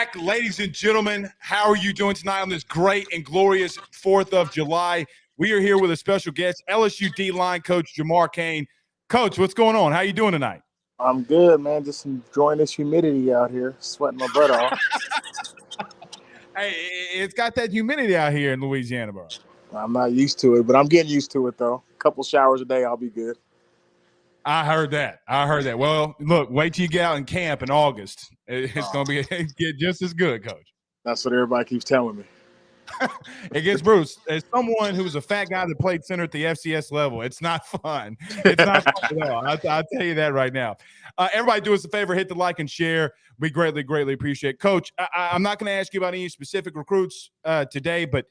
back, ladies and gentlemen. How are you doing tonight on this great and glorious 4th of July? We are here with a special guest, LSU D-line coach Jamar Cain. Coach, what's going on? How you doing tonight? I'm good, man. Just enjoying this humidity out here, sweating my butt off. Hey, it's got that humidity out here in Louisiana, bro. I'm not used to it, but I'm getting used to it, though. A couple showers a day, I'll be good. I heard that. Well, look, wait till you get out in camp in August. It's going to get just as good, Coach. That's what everybody keeps telling me. It gets Bruce. As someone who was a fat guy that played center at the FCS level, it's not fun. It's not fun at all. I'll tell you that right now. Everybody do us a favor, hit the like and share. We greatly, greatly appreciate it. Coach, I'm not going to ask you about any specific recruits today, but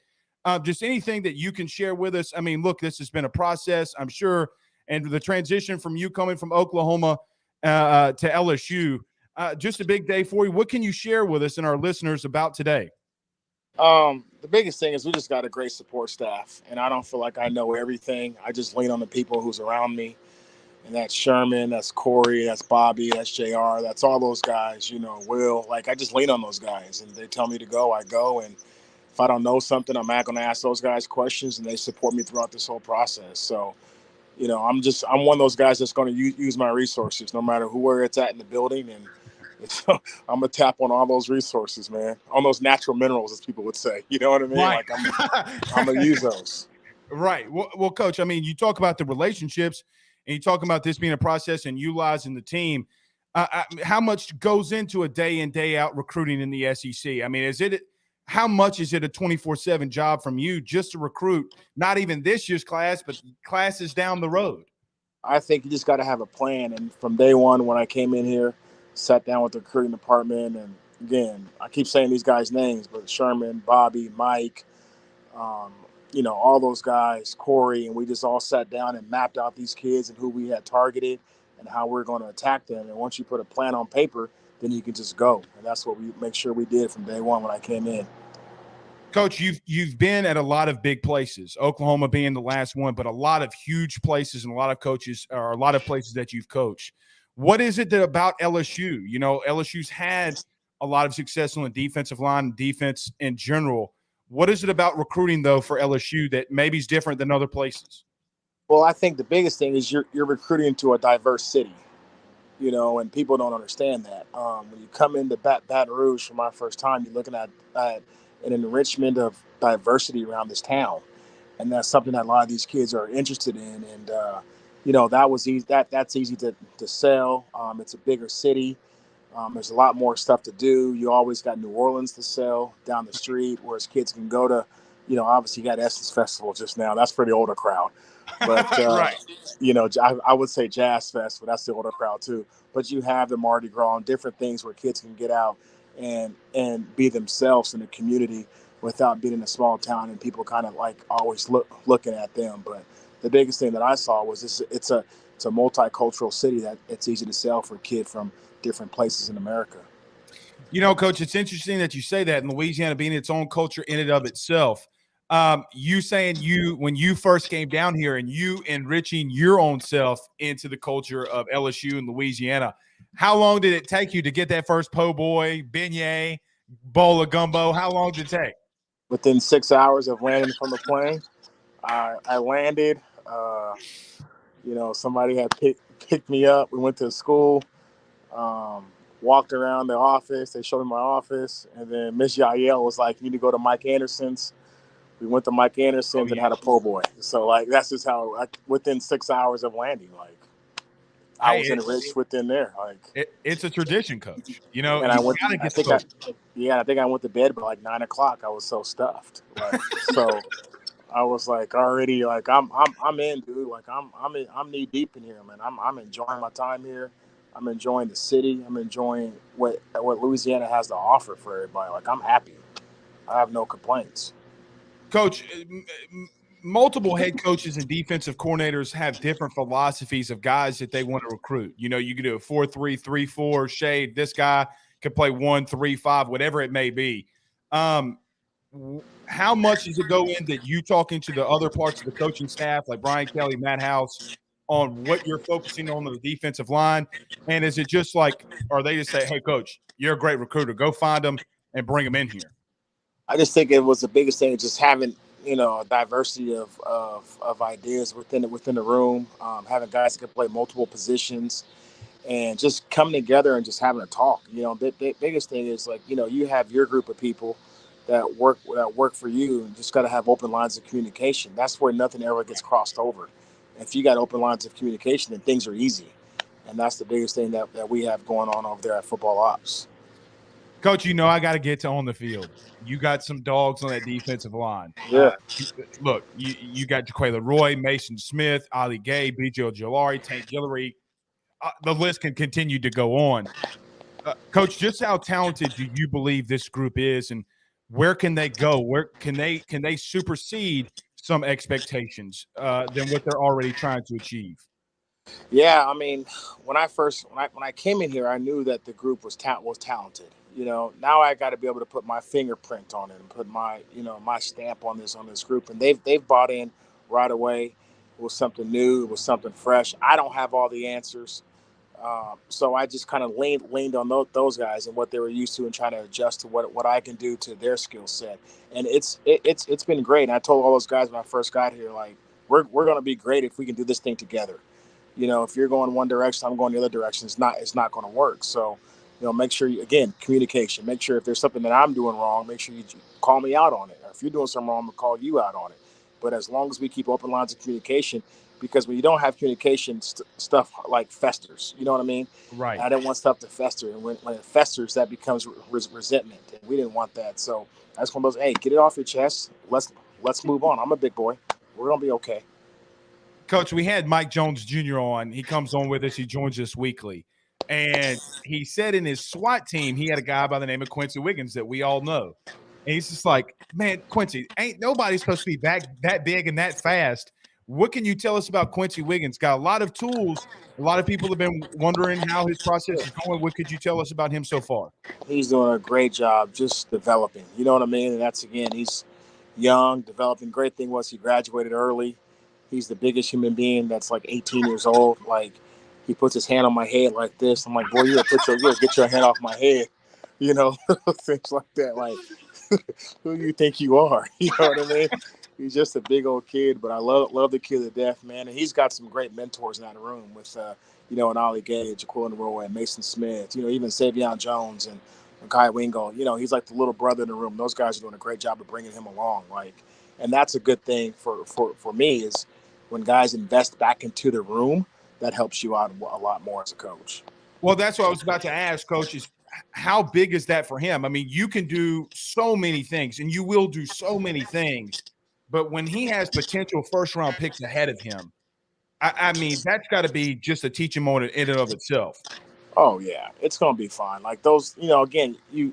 just anything that you can share with us. I mean, look, this has been a process, I'm sure, and the transition from you coming from Oklahoma to LSU, just a big day for you. What can you share with us and our listeners about today? The biggest thing is we just got a great support staff, and I don't feel like I know everything. I just lean on the people who's around me, and that's Sherman, that's Corey, that's Bobby, that's JR, that's all those guys, Will. Like, I just lean on those guys, and they tell me to go, I go, and if I don't know something, I'm not going to ask those guys questions, and they support me throughout this whole process. So, I'm one of those guys that's going to use my resources no matter where it's at in the building, and I'm going to tap on all those resources, man, on those natural minerals, as people would say. You know what I mean? Right. Like, I'm going to use those. Right. Well, Coach, I mean, you talk about the relationships and you talk about this being a process and utilizing the team. How much goes into a day in, day out recruiting in the SEC? I mean, how much is it a 24/7 job from you just to recruit, not even this year's class, but classes down the road? I think you just got to have a plan. And from day one, when I came in here, sat down with the recruiting department, and again, I keep saying these guys' names, but Sherman, Bobby, Mike, all those guys, Corey, and we just all sat down and mapped out these kids and who we had targeted and how we're going to attack them. And once you put a plan on paper, then you can just go. And that's what we make sure we did from day one when I came in. Coach, you've been at a lot of big places, Oklahoma being the last one, but a lot of huge places and a lot of coaches, or a lot of places that you've coached. What is it about LSU? LSU's had a lot of success on the defensive line and defense in general. What is it about recruiting, though, for LSU that maybe is different than other places? Well, I think the biggest thing is you're recruiting to a diverse city, and people don't understand that. When you come into Baton Rouge for my first time, you're looking at an enrichment of diversity around this town. And that's something that a lot of these kids are interested in. And, that was easy. That's easy to sell. It's a bigger city. There's a lot more stuff to do. You always got New Orleans to sell down the street, whereas kids can go to, obviously you got Essence Festival just now. That's for the older crowd. But, right. I would say Jazz Fest, but that's the older crowd too. But you have the Mardi Gras and different things where kids can get out and be themselves in the community without being in a small town and people kind of like always looking at them. But the biggest thing that I saw was it's a multicultural city that it's easy to sell for a kid from different places in America. Coach, it's interesting that you say that, in Louisiana being its own culture in and of itself. You saying when you first came down here and you enriching your own self into the culture of LSU and Louisiana, how long did it take you to get that first po' boy, beignet, bowl of gumbo? How long did it take? Within 6 hours of landing from the plane, I landed. Somebody had picked me up. We went to school, walked around the office. They showed me my office. And then Miss Yael was like, you need to go to Mike Anderson's. We went to Mike Anderson's and had a po' boy. So, that's just how, within 6 hours of landing, I was enriched within there. It's a tradition, Coach. And I think I went to bed by 9 o'clock. I was so stuffed. So I was already I'm in, dude. I'm knee deep in here, man. I'm enjoying my time here. I'm enjoying the city. I'm enjoying what Louisiana has to offer for everybody. I'm happy. I have no complaints. Coach, multiple head coaches and defensive coordinators have different philosophies of guys that they want to recruit. You can do a 4-3, 3-4 shade. This guy could play 1-3-5, whatever it may be. How much does it go in that you talking to the other parts of the coaching staff, like Brian Kelly, Matt House, on what you're focusing on the defensive line? And is it just are they just say, hey, Coach, you're a great recruiter. Go find them and bring them in here? I just think it was the biggest thing, just having a diversity of ideas within the room, having guys that can play multiple positions, and just coming together and just having a talk. The biggest thing is like you have your group of people that work for you, and just got to have open lines of communication. That's where nothing ever gets crossed over. If you got open lines of communication, then things are easy, and that's the biggest thing that we have going on over there at Football Ops. Coach, I got to get to on the field. You got some dogs on that defensive line. Yeah. Look, you got Jaquela Roy, Mason Smith, Ali Gay, B.J. Ojolari, Tank Guillory. The list can continue to go on. Coach, just how talented do you believe this group is, and where can they go? Where can they supersede some expectations than what they're already trying to achieve? Yeah, I mean, when I came in here, I knew that the group was talented. Now I got to be able to put my fingerprint on it and put my stamp on this group, and they've bought in right away. It was something new. It was something fresh. I don't have all the answers, so I just kind of leaned on those guys and what they were used to, and trying to adjust to what I can do to their skill set. And it's been great. And I told all those guys when I first got here, like we're going to be great if we can do this thing together. If you're going one direction, I'm going the other direction. It's not going to work. So, make sure communication. Make sure if there's something that I'm doing wrong, make sure you call me out on it. Or if you're doing something wrong, I'm gonna call you out on it. But as long as we keep open lines of communication, because when you don't have communication, stuff like festers. You know what I mean? Right. I didn't want stuff to fester, and when it festers, that becomes resentment, and we didn't want that. So I just want those. Hey, get it off your chest. Let's move on. I'm a big boy. We're gonna be okay. Coach, we had Mike Jones Jr. on. He comes on with us. He joins us weekly. And he said in his SWAT team, he had a guy by the name of Quincy Wiggins that we all know. And he's just like, man, Quincy, ain't nobody supposed to be that big and that fast. What can you tell us about Quincy Wiggins? Got a lot of tools. A lot of people have been wondering how his process is going. What could you tell us about him so far? He's doing a great job just developing. You know what I mean? And that's, again, he's young, developing. Great thing was he graduated early. He's the biggest human being that's like 18 years old. Like, he puts his hand on my head like this. I'm like, boy, you gotta get your hand off my head. Things like that. Like, who do you think you are? You know what I mean? He's just a big old kid, but I love the kid to death, man. And he's got some great mentors in that room with, an Ali Gay, Jaquil Roy, and Mason Smith, even Savion Jones and Kai Wingo. He's like the little brother in the room. Those guys are doing a great job of bringing him along. Like, and that's a good thing for me is when guys invest back into the room, that helps you out a lot more as a coach. Well, that's what I was about to ask, Coach, is how big is that for him? I mean, you can do so many things, and you will do so many things, but when he has potential first-round picks ahead of him, I mean, that's got to be just a teaching moment in and of itself. Oh yeah, it's gonna be fine. Like those, again, you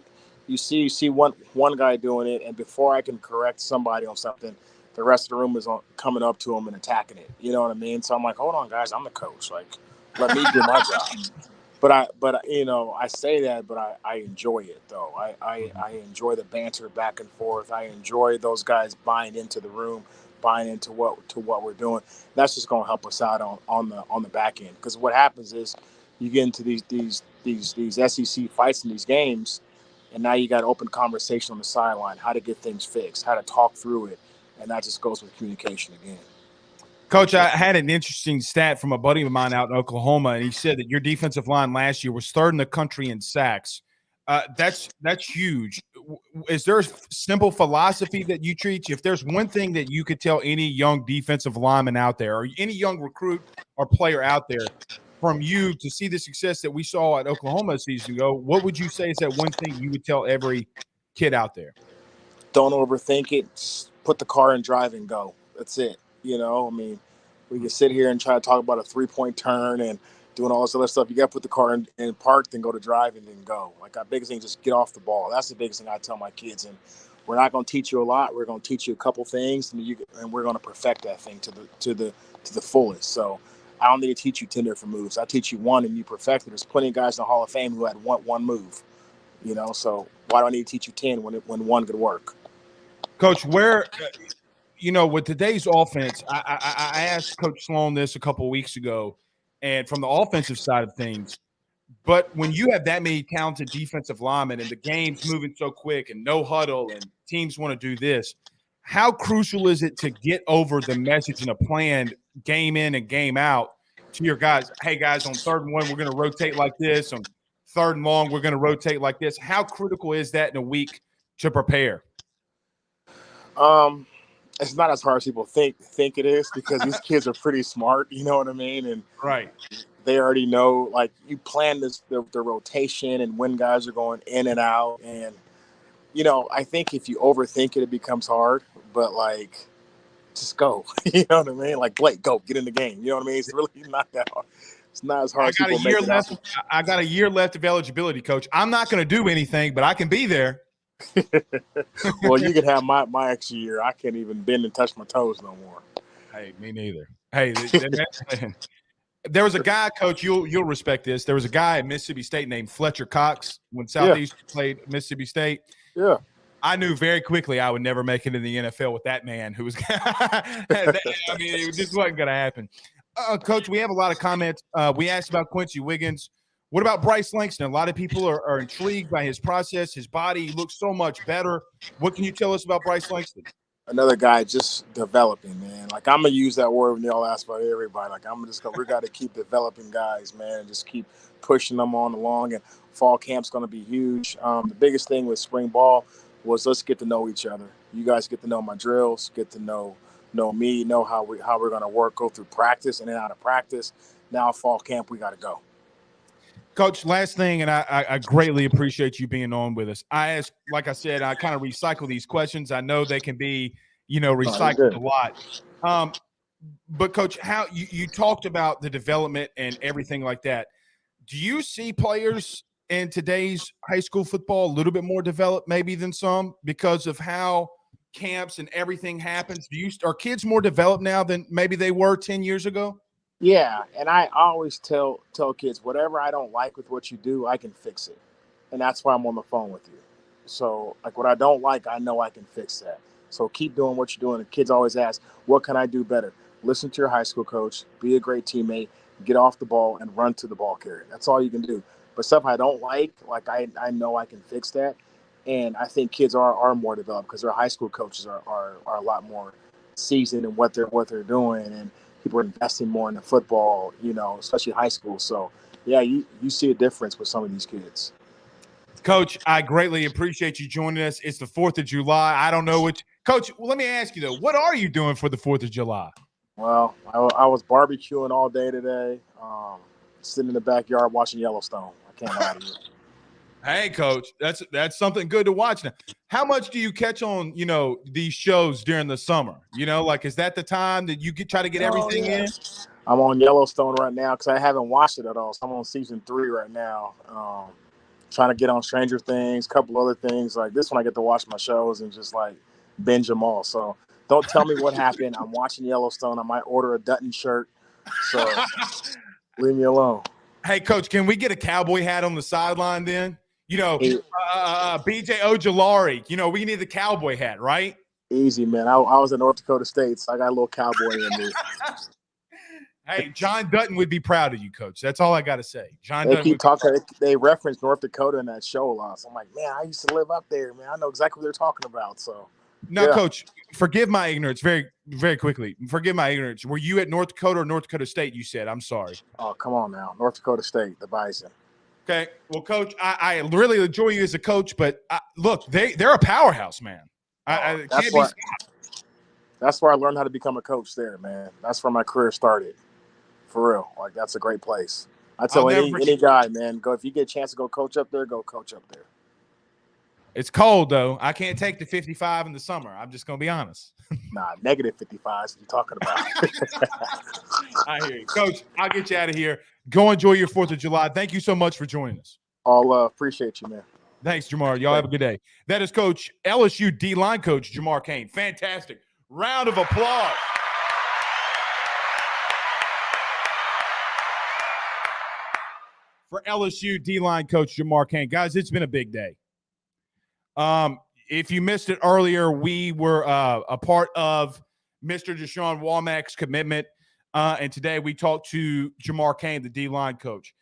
see one guy doing it, and before I can correct somebody on something, the rest of the room is coming up to him and attacking it. You know what I mean? So I'm like, hold on, guys, I'm the coach. Like, let me do my job. But I say that, but I enjoy it though. I enjoy the banter back and forth. I enjoy those guys buying into the room, buying into what we're doing. That's just going to help us out on the back end. Because what happens is you get into these SEC fights in these games, and now you got open conversation on the sideline, how to get things fixed, how to talk through it, and that just goes with communication again. Coach, I had an interesting stat from a buddy of mine out in Oklahoma, and he said that your defensive line last year was third in the country in sacks. That's huge. Is there a simple philosophy that you treat? If there's one thing that you could tell any young defensive lineman out there, or any young recruit or player out there, from you to see the success that we saw at Oklahoma a season ago, what would you say is that one thing you would tell every kid out there? Don't overthink it. Just put the car in drive and go. That's it. I mean, we can sit here and try to talk about a 3-point turn and doing all this other stuff. You got to put the car in park, then go to drive, and then go. Like, our biggest thing is just get off the ball. That's the biggest thing I tell my kids. And we're not going to teach you a lot. We're going to teach you a couple things, and we're going to perfect that thing to the fullest. So I don't need to teach you 10 different moves. I teach you one, and you perfect it. There's plenty of guys in the Hall of Fame who had one move. So why do I need to teach you 10 when one could work? Coach, where with today's offense, I asked Coach Sloan this a couple of weeks ago, and from the offensive side of things, But when you have that many talented defensive linemen and the game's moving so quick and no huddle and teams want to do this, how crucial is it to get over the message and a plan game in and game out to your guys? Hey, guys, on 3rd and 1, we're going to rotate like this. On 3rd and long, we're going to rotate like this. How critical is that in a week to prepare? It's not as hard as people think it is, because these kids are pretty smart. You know what I mean? And Right. they already know, like, you plan the rotation and when guys are going in and out. And, I think if you overthink it, it becomes hard. But, like, just go. You know what I mean? Like, Blake, go, get in the game. You know what I mean? It's really not that hard. It's not as hard as people make it out. I got a year left of eligibility, Coach. I'm not going to do anything, but I can be there. Well, you can have my extra year. I can't even bend and touch my toes no more. Hey, me neither. Hey, there was a guy, Coach, you'll respect this. There was a guy at Mississippi State named Fletcher Cox when Southeast played Mississippi State. Yeah. I knew very quickly I would never make it in the NFL with that man who was – I mean, it just wasn't going to happen. Coach, we have a lot of comments. We asked about Quincy Wiggins. What about Bryce Langston? A lot of people are intrigued by his process, his body. He looks so much better. What can you tell us about Bryce Langston? Another guy just developing, man. Like, I'm going to use that word when y'all ask about everybody. Like, we got to keep developing guys, man, and just keep pushing them on along. And fall camp's going to be huge. The biggest thing with spring ball was let's get to know each other. You guys get to know my drills, get to know me, know how we're going to work, go through practice and then out of practice. Now fall camp, we got to go. Coach, last thing, and I greatly appreciate you being on with us. I ask, like I said, I kind of recycle these questions. I know they can be, recycled a lot. But Coach, how you talked about the development and everything like that. Do you see players in today's high school football a little bit more developed maybe than some because of how camps and everything happens? Are kids more developed now than maybe they were 10 years ago? Yeah, and I always tell kids, whatever I don't like with what you do, I can fix it. And that's why I'm on the phone with you. So, like, what I don't like, I know I can fix that. So keep doing what you're doing. And kids always ask, what can I do better? Listen to your high school coach, be a great teammate, get off the ball, and run to the ball carrier. That's all you can do. But stuff I don't like I know I can fix that. And I think kids are more developed because their high school coaches are a lot more seasoned in what they're doing, and people are investing more in the football, especially high school. So, yeah, you see a difference with some of these kids. Coach, I greatly appreciate you joining us. It's the 4th of July. I don't know which – Coach, let me ask you, though. What are you doing for the 4th of July? Well, I was barbecuing all day today, sitting in the backyard watching Yellowstone. I can't lie to you. Hey, Coach, that's something good to watch now. How much do you catch on, these shows during the summer? Is that the time that you try to get everything in? I'm on Yellowstone right now because I haven't watched it at all. So I'm on season 3 right now. Trying to get on Stranger Things, a couple other things. Like this one, I get to watch my shows and just like binge them all. So don't tell me what happened. I'm watching Yellowstone. I might order a Dutton shirt. So leave me alone. Hey, Coach, can we get a cowboy hat on the sideline then? BJ Ojolari, we need the cowboy hat, right? Easy, man. I was at North Dakota State, so I got a little cowboy in me. Hey, John Dutton would be proud of you, Coach. That's all I got to say. They reference North Dakota in that show a lot. So I'm like, man, I used to live up there, man. I know exactly what they're talking about. So, no, yeah. Coach, forgive my ignorance very, very quickly. Forgive my ignorance. Were you at North Dakota or North Dakota State, you said? I'm sorry. Oh, come on now. North Dakota State, the Bison. Okay. Well, Coach, I really enjoy you as a coach, but look, they're a powerhouse, man. That's where I learned how to become a coach there, man. That's where my career started. For real. Like, that's a great place. I tell any guy, man, go if you get a chance to go coach up there, go coach up there. It's cold, though. I can't take the 55 in the summer. I'm just going to be honest. Nah, negative 55 is what you're talking about. I hear you. Coach, I'll get you out of here. Go enjoy your 4th of July. Thank you so much for joining us. All love. Appreciate you, man. Thanks, Jamar. Y'all have a good day. That is Coach, LSU D-line coach, Jamar Cain. Fantastic. Round of applause. For LSU D-line coach, Jamar Cain. Guys, it's been a big day. If you missed it earlier, we were a part of Mr. Deshaun Womack's commitment, and today we talked to Jamar Cain, the D-line coach.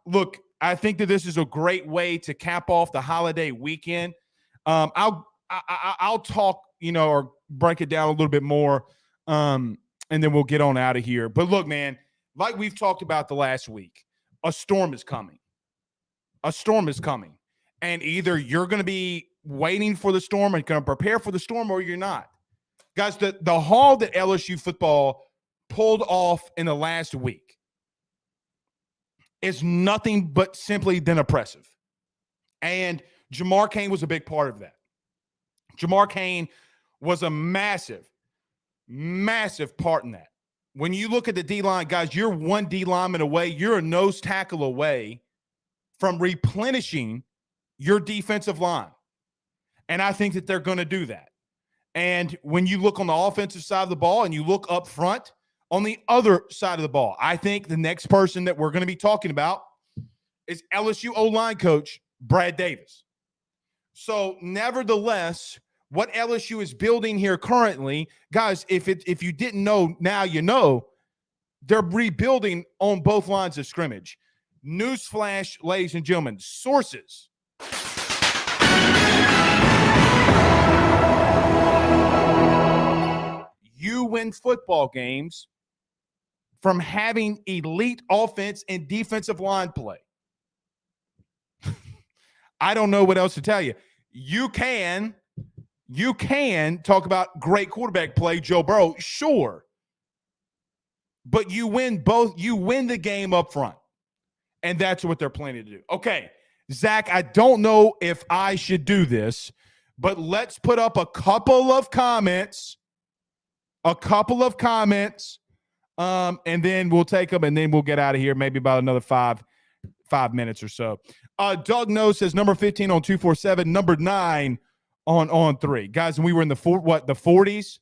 Look, I think that this is a great way to cap off the holiday weekend. I'll talk, or break it down a little bit more, and then we'll get on out of here. But look, man, like we've talked about the last week, a storm is coming. A storm is coming. And either you're going to be waiting for the storm and going to prepare for the storm, or you're not. Guys, the haul that LSU football pulled off in the last week is nothing but simply than oppressive. And Jamar Cain was a big part of that. Jamar Cain was a massive, massive part in that. When you look at the D-line, guys, you're one D-lineman away. You're a nose tackle away from replenishing your defensive line. And I think that they're going to do that. And when you look on the offensive side of the ball and you look up front on the other side of the ball, I think the next person that we're going to be talking about is LSU O-line coach Brad Davis. So nevertheless, what LSU is building here currently, guys, if you didn't know, now you know, they're rebuilding on both lines of scrimmage. Newsflash, ladies and gentlemen, sources. You win football games from having elite offense and defensive line play. I don't know what else to tell you. You can talk about great quarterback play, Joe Burrow, sure. But you win the game up front. And that's what they're planning to do. Okay, Zach, I don't know if I should do this, but let's put up a couple of comments. And then we'll take them, and then we'll get out of here, maybe about another five minutes or so. Doug No says number 15 on 247, number 9 on 3. Guys, and we were in the 40s?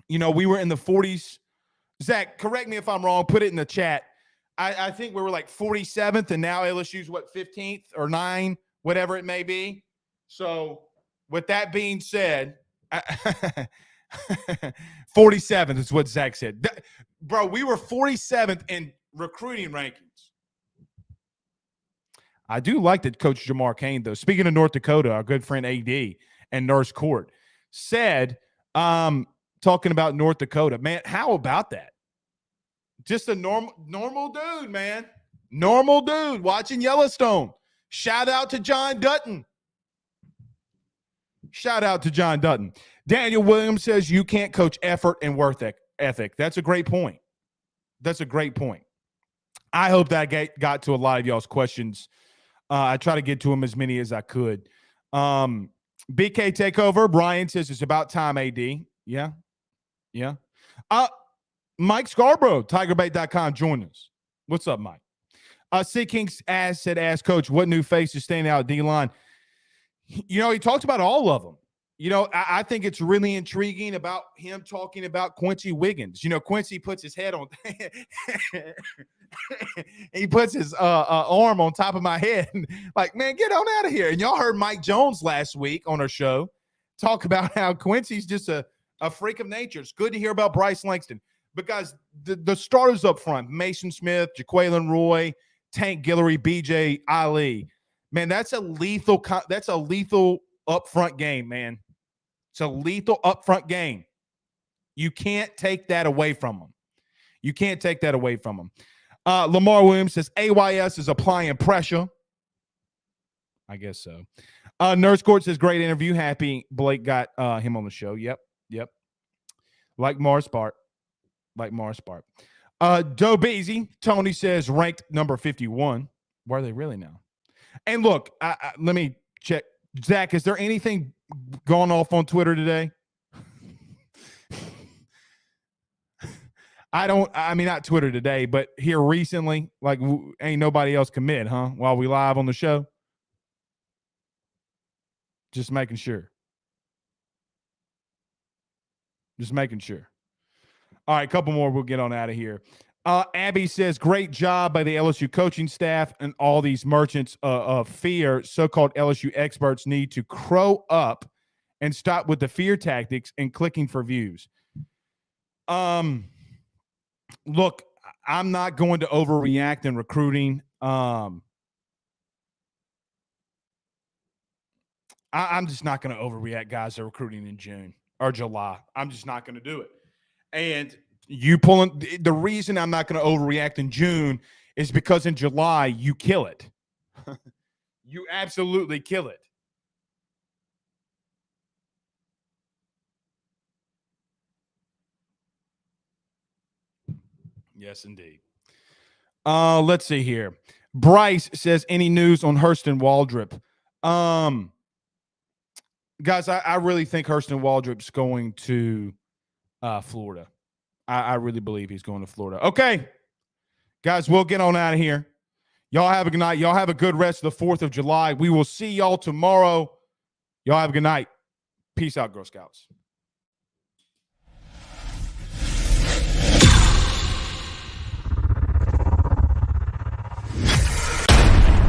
We were in the 40s. Zach, correct me if I'm wrong. Put it in the chat. I think we were like 47th, and now LSU's 15th or 9, whatever it may be. So with that being said, 47th is what Zach said. Bro, we were 47th in recruiting rankings. I do like that Coach Jamar Cain, though. Speaking of North Dakota, our good friend AD and Nurse Court said, talking about North Dakota, man, how about that? Just a normal dude, man. Normal dude watching Yellowstone. Shout out to John Dutton. Daniel Williams says you can't coach effort and work ethic. That's a great point. I hope that got to a lot of y'all's questions. I try to get to them as many as I could. BK Takeover, Brian says it's about time, AD. Yeah. Mike Scarborough, TigerBait.com, join us. What's up, Mike? C. King asked Coach, what new face is standing out at D-line? He talked about all of them. I think it's really intriguing about him talking about Quincy Wiggins. Quincy puts his head on he puts his arm on top of my head and like, man, get on out of here. And y'all heard Mike Jones last week on our show talk about how Quincy's just a freak of nature. It's good to hear about Bryce Langston. But guys, the starters up front, Mason Smith, Jaquelin Roy, Tank Guillory, BJ Ali, man, that's a lethal upfront game, man. It's a lethal upfront game. You can't take that away from them. Lamar Williams says AYS is applying pressure. I guess so. Nurse Court says great interview. Happy Blake got him on the show. Yep. Like Mars Spark. Doe Beasy, Tony says ranked number 51. Where are they really now? And look, let me check. Zach, is there anything going off on Twitter today? Not Twitter today, but here recently, like ain't nobody else commit, huh? While we live on the show. Just making sure. All right, a couple more. We'll get on out of here. Abby says, great job by the LSU coaching staff and all these merchants of fear. So-called LSU experts need to crow up and stop with the fear tactics and clicking for views. Look, I'm not going to overreact in recruiting. I'm just not going to overreact, guys. They're recruiting in June or July. I'm just not going to do it. And you pulling the reason I'm not going to overreact in June is because in July you kill it. You absolutely kill it. Yes, indeed. Let's see here. Bryce says, any news on Hurston Waldrop? Guys, I really think Hurston Waldrop's going to Florida. I really believe he's going to Florida. Okay, guys, we'll get on out of here. Y'all have a good night. Y'all have a good rest of the 4th of July. We will see y'all tomorrow. Y'all have a good night. Peace out, Girl Scouts.